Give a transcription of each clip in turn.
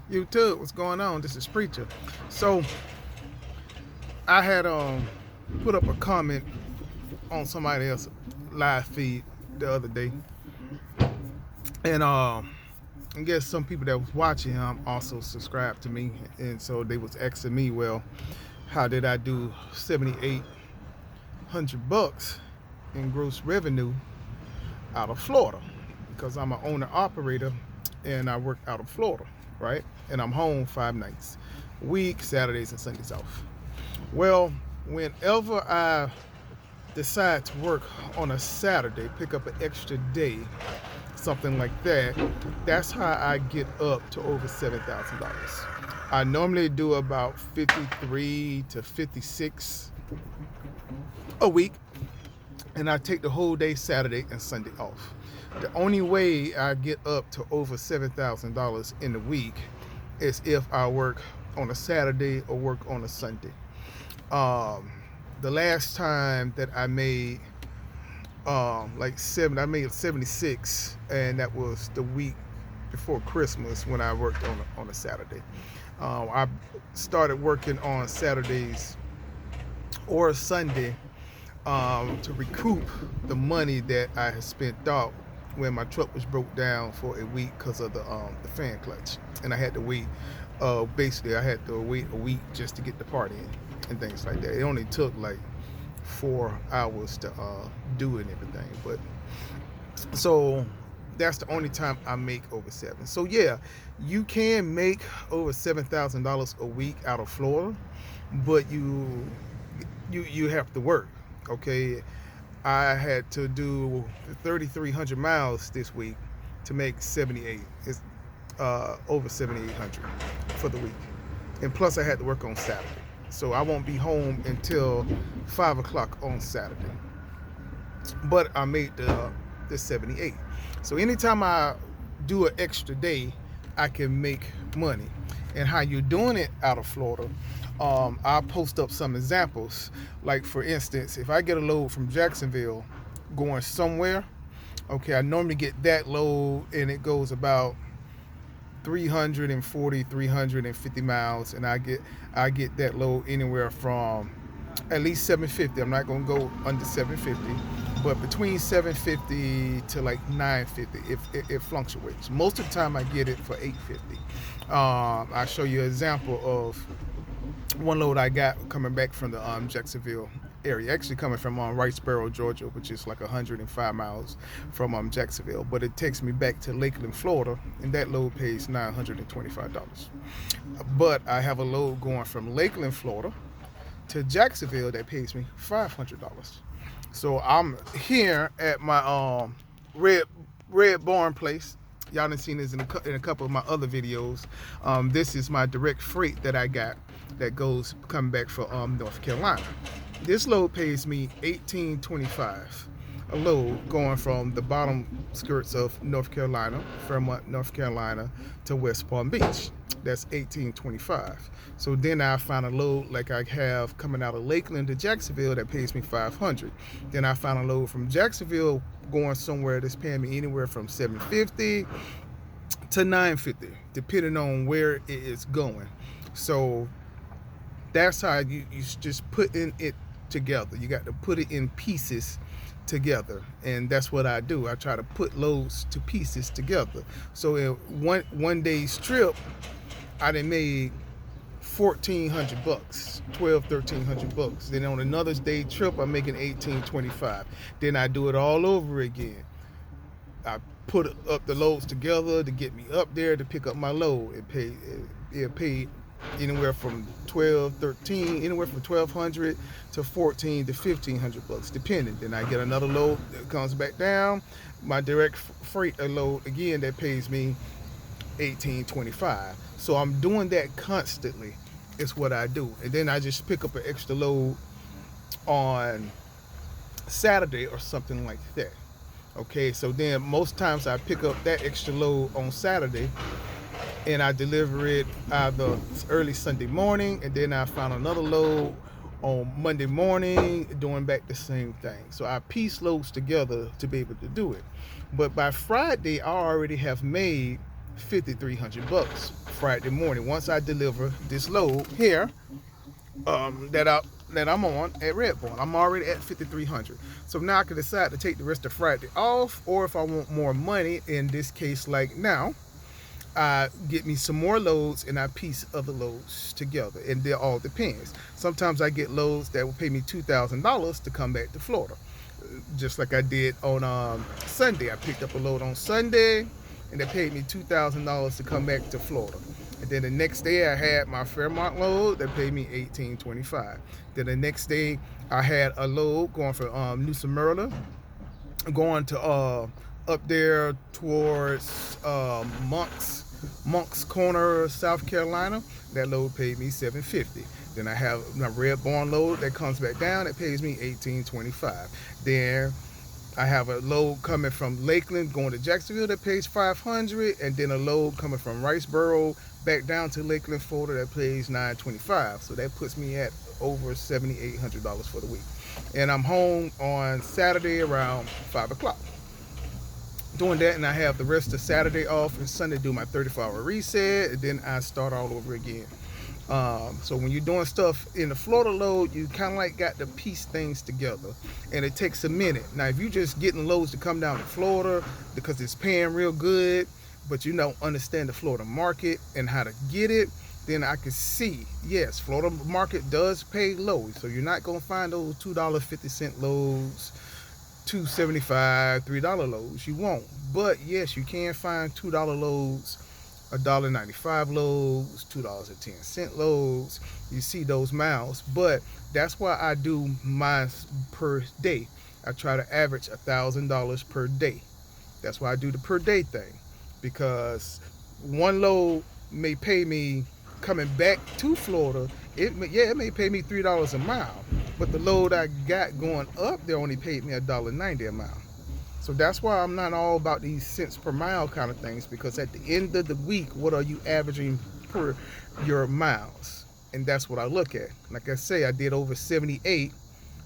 YouTube, what's going on? This is Preacher. So I had put up a comment on somebody else's live feed the other day, and I guess some people that was watching him also subscribed to me, and so they was asking me, well, how did I do $7,800 in gross revenue out of Florida? Because I'm an owner operator, and I work out of Florida, right? And I'm home 5 nights a week, Saturdays and Sundays off. Well, whenever I decide to work on a Saturday, pick up an extra day, something like that, that's how I get up to over $7,000. I normally do about 53 to 56 a week, and I take the whole day Saturday and Sunday off. The only way I get up to over $7,000 in a week is if I work on a Saturday or work on a Sunday. The last time that I made I made 76, and that was the week before Christmas when I worked on a Saturday. I started working on Saturdays or Sunday to recoup the money that I had spent out when my truck was broke down for a week because of the fan clutch, and I had to wait. Basically, I had to wait a week just to get the part in and things like that. It only took like 4 hours to do it and everything, but so that's the only time I make over seven. So yeah, you can make over $7,000 a week out of Florida, but you have to work. Okay, I had to do 3,300 miles this week to make 78. It's over 7,800 for the week, and plus I had to work on Saturday, so I won't be home until 5 o'clock on Saturday. But I made the 78. So anytime I do an extra day, I can make money. And how you're doing it out of Florida, I'll post up some examples. Like for instance, if I get a load from Jacksonville going somewhere, okay, I normally get that load and it goes about 350 miles, and I get that load anywhere from at least 750. I'm not gonna go under 750, but between 750 to like 950. It fluctuates. Most of the time I get it for 850. I'll show you an example of one load I got coming back from the Jacksonville area, actually coming from Wrightsboro, Georgia, which is like 105 miles from Jacksonville, but it takes me back to Lakeland, Florida, and that load pays $925. But I have a load going from Lakeland, Florida to Jacksonville that pays me $500. So I'm here at my Red Barn place. Y'all done seen this in a couple of my other videos. This is my direct freight that I got that goes coming back from North Carolina. This load pays me $18.25 a load going from the bottom skirts of North Carolina, Fairmont, North Carolina to West Palm Beach. That's $18.25. So then I find a load like I have coming out of Lakeland to Jacksonville that pays me $500. Then I found a load from Jacksonville going somewhere that's paying me anywhere from $750 to $950, depending on where it is going. So that's how you just put in it together. You got to put it in pieces together, and that's what I do. I try to put loads to pieces together. So in one day's trip, I done made $1,400, $1,300. Then on another day trip, I'm making $18.25. Then I do it all over again. I put up the loads together to get me up there to pick up my load. It paid anywhere from 12, 13, anywhere from 1,200 to 14 to 1,500 bucks, depending. Then I get another load that comes back down, my direct freight load again that pays me $18.25. So I'm doing that constantly. Is what I do, and then I just pick up an extra load on Saturday or something like that. Okay, so then most times I pick up that extra load on Saturday and I deliver it either early Sunday morning, and then I found another load on Monday morning doing back the same thing. So I piece loads together to be able to do it. But by Friday, I already have made $5,300 Friday morning. Once I deliver this load here, that I'm on at Red Barn, I'm already at 5,300. So now I can decide to take the rest of Friday off, or if I want more money, in this case, like now, I get me some more loads and I piece other loads together, and it all depends. Sometimes I get loads that will pay me $2,000 to come back to Florida, just like I did on Sunday. I picked up a load on Sunday, and they paid me $2,000 to come back to Florida. And then the next day I had my Fairmont load that paid me $1,825. Then the next day I had a load going from New Smyrna, going to up there towards Moncks Corner, South Carolina. That load paid me $750. Then I have my Red Barn load that comes back down, that pays me $1,825. Then I have a load coming from Lakeland going to Jacksonville that pays $500, and then a load coming from Riceboro back down to Lakeland, Florida, that pays $925. So that puts me at over $7,800 for the week. And I'm home on Saturday around 5 o'clock. Doing that, and I have the rest of Saturday off, and Sunday do my 34-hour reset, and then I start all over again. So when you're doing stuff in the Florida load, you kind of like got to piece things together, and it takes a minute. Now, if you're just getting loads to come down to Florida because it's paying real good, but you don't understand the Florida market and how to get it, then I can see, yes, Florida market does pay low. So you're not going to find those $2.50 loads, $2.75, $3 loads. You won't. But yes, you can find $2 loads, $1.95 loads, $2.10 loads. You see those miles. But that's why I do mine per day. I try to average $1,000 per day. That's why I do the per day thing, because one load may pay me coming back to Florida. It may pay me $3 a mile, but the load I got going up there only paid me $1.90 a mile. So that's why I'm not all about these cents per mile kind of things, because at the end of the week, what are you averaging per your miles? And that's what I look at. Like I say, I did over 78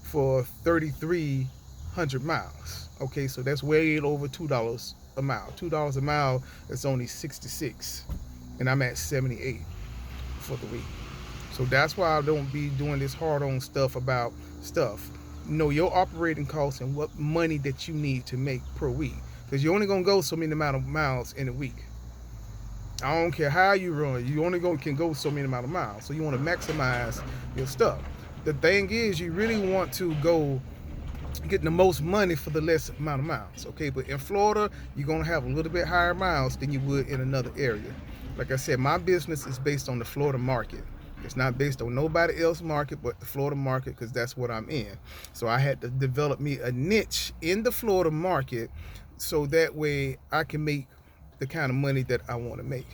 for 3,300 miles. Okay, so that's way over $2 a mile. $2 a mile is only 66, and I'm at 78 for the week. So that's why I don't be doing this hard on stuff about stuff. Know your operating costs and what money that you need to make per week, because you're only gonna go so many amount of miles in a week. I don't care how you run, you only can go so many amount of miles. So you want to maximize your stuff. The thing is, you really want to go getting the most money for the less amount of miles. Okay, but in Florida, you're gonna have a little bit higher miles than you would in another area. Like I said, my business is based on the Florida market. It's not based on nobody else's market but the Florida market, because that's what I'm in. So I had to develop me a niche in the Florida market, so that way I can make the kind of money that I want to make.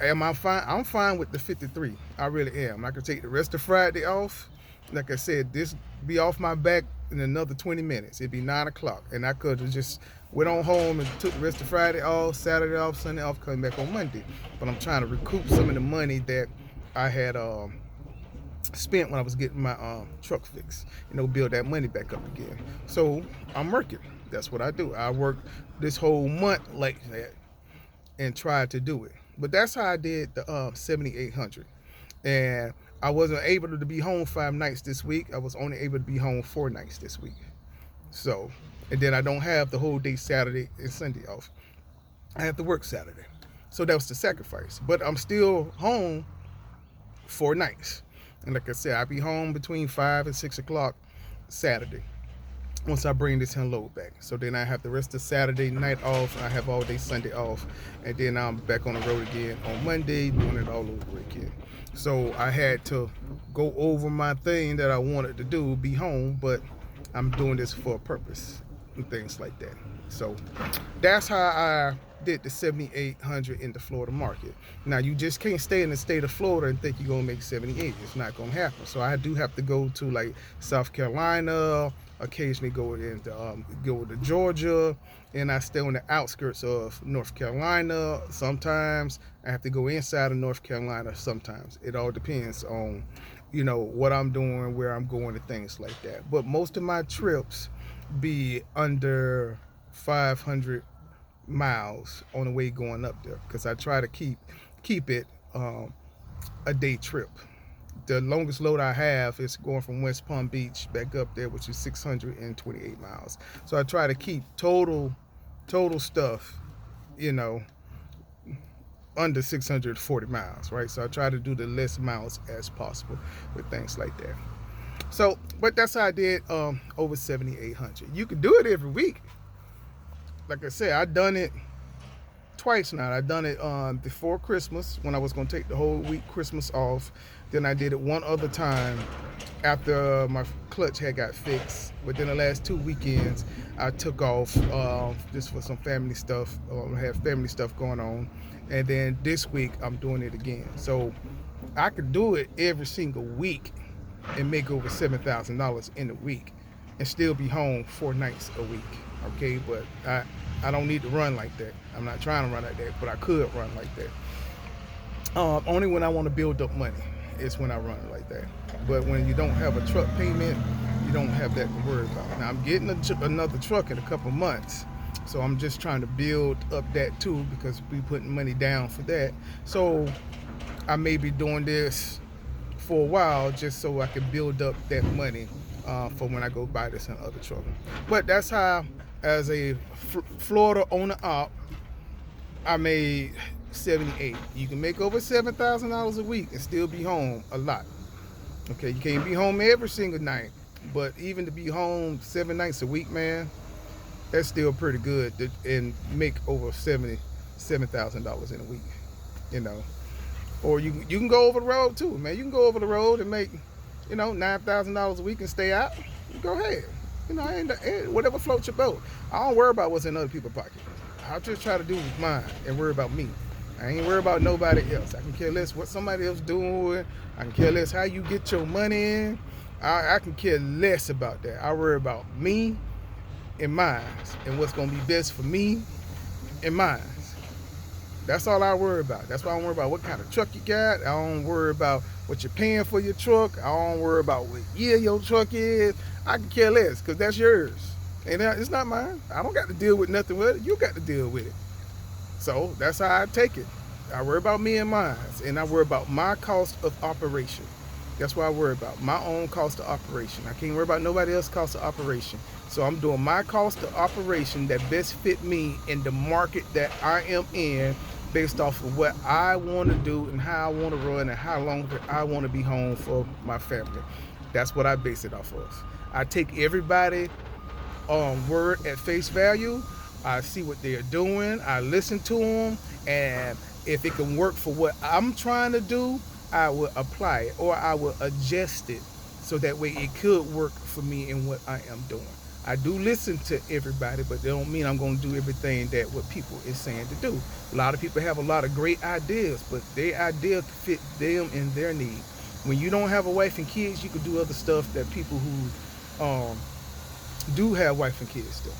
Am I fine? I'm fine with the 53. I really am. I can take the rest of Friday off. Like I said, this be off my back in another 20 minutes. It'd be 9 o'clock, and I could have just went on home and took the rest of Friday off, Saturday off, Sunday off, coming back on Monday. But I'm trying to recoup some of the money that I had spent when I was getting my truck fixed, build that money back up again. So I'm working. That's what I do. I work this whole month like that and tried to do it. But that's how I did the 7,800. And I wasn't able to be home 5 nights this week. I was only able to be home 4 nights this week. So, and then I don't have the whole day Saturday and Sunday off. I have to work Saturday. So that was the sacrifice. But I'm still home 4 nights. And like I said, I'll be home between 5 and 6 o'clock Saturday, once I bring this load back. So then I have the rest of Saturday night off. I have all day Sunday off. And then I'm back on the road again on Monday, doing it all over again. So I had to go over my thing that I wanted to do, be home, but I'm doing this for a purpose and things like that. So that's how I did the 7,800 in the Florida market. Now, you just can't stay in the state of Florida and think you're gonna make 78. It's not gonna happen. So I do have to go to like South Carolina, occasionally go to Georgia, and I stay on the outskirts of North Carolina. Sometimes I have to go inside of North Carolina. Sometimes it all depends on what I'm doing, where I'm going, and things like that. But most of my trips be under 500 miles on the way going up there, because I try to keep keep it a day trip. The longest load I have is going from West Palm Beach back up there, which is 628 miles. So I try to keep total stuff, you know, under 640 miles, right? So I try to do the less miles as possible with things like that. So, but that's how I did over 7,800. You can do it every week. Like I said, I done it twice now. I done it before Christmas when I was going to take the whole week Christmas off. Then I did it one other time after my clutch had got fixed. But then the last 2 weekends I took off just for some family stuff. I have family stuff going on. And then this week I'm doing it again. So I could do it every single week and make over $7,000 in a week and still be home 4 nights a week. Okay, but I don't need to run like that. I'm not trying to run like that, but I could run like that. Only when I want to build up money is when I run like that. But when you don't have a truck payment, you don't have that to worry about. Now I'm getting another truck in a couple months, so I'm just trying to build up that too, because we putting money down for that. So I may be doing this for a while just so I can build up that money for when I go buy this and other truck. But that's how, as a Florida owner op, I made 78. You can make over $7,000 a week and still be home a lot. Okay, you can't be home every single night, but even to be home 7 nights a week, man, that's still pretty good and make over $77,000 in a week, you know. Or you can go over the road too, man. You can go over the road and make, you know, $9,000 a week and stay out. Go ahead. You know, whatever floats your boat. I don't worry about what's in other people's pockets. I just try to do mine and worry about me. I ain't worry about nobody else. I can care less what somebody else doing. I can care less how you get your money in. I can care less about that. I worry about me and mine and what's going to be best for me and mine. That's all I worry about. That's why I don't worry about what kind of truck you got. I don't worry about what you're paying for your truck. I don't worry about what year your truck is. I can care less because that's yours. And it's not mine. I don't got to deal with nothing with it. You got to deal with it. So that's how I take it. I worry about me and mine. And I worry about my cost of operation. That's what I worry about. My own cost of operation. I can't worry about nobody else's cost of operation. So I'm doing my cost of operation that best fit me in the market that I am in, based off of what I want to do and how I want to run and how long I want to be home for my family. That's what I base it off of. I take everybody word at face value. I see what they're doing. I listen to them, and if it can work for what I'm trying to do, I will apply it or I will adjust it so that way it could work for me in what I am doing. I do listen to everybody, but that don't mean I'm going to do everything that what people is saying to do. A lot of people have a lot of great ideas, but their idea fit them and their need. When you don't have a wife and kids, you can do other stuff that people who do have wife and kids still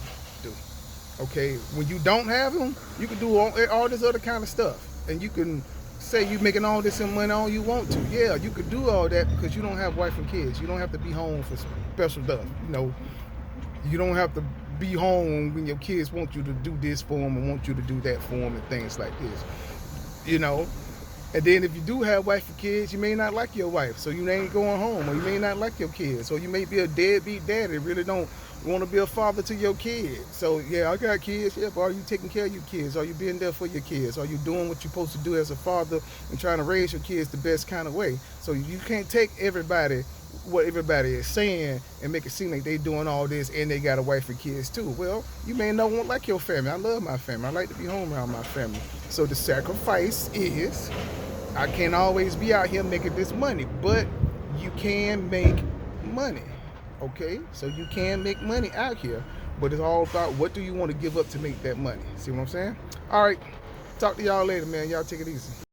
do. Okay, when you don't have them, you can do all this other kind of stuff, and you can say you're making all this money all you want to. Yeah, you could do all that because you don't have wife and kids. You don't have to be home for special stuff. You know, you don't have to be home when your kids want you to do this for them and want you to do that for them and things like this. You know, and then if you do have wife and kids, you may not like your wife, so you ain't going home, or you may not like your kids, or you may be a deadbeat daddy, really don't want to be a father to your kids. So yeah, I got kids. Yeah, but are you taking care of your kids? Are you being there for your kids? Are you doing what you're supposed to do as a father and trying to raise your kids the best kind of way? So you can't take what everybody is saying and make it seem like they doing all this and they got a wife and kids too. Well, you may not want like your family. I love my family. I like to be home around my family. So the sacrifice is, I can't always be out here making this money, but you can make money. Okay, so you can make money out here, but it's all about what do you want to give up to make that money. See what I'm saying? All right, talk to y'all later, man. Y'all take it easy.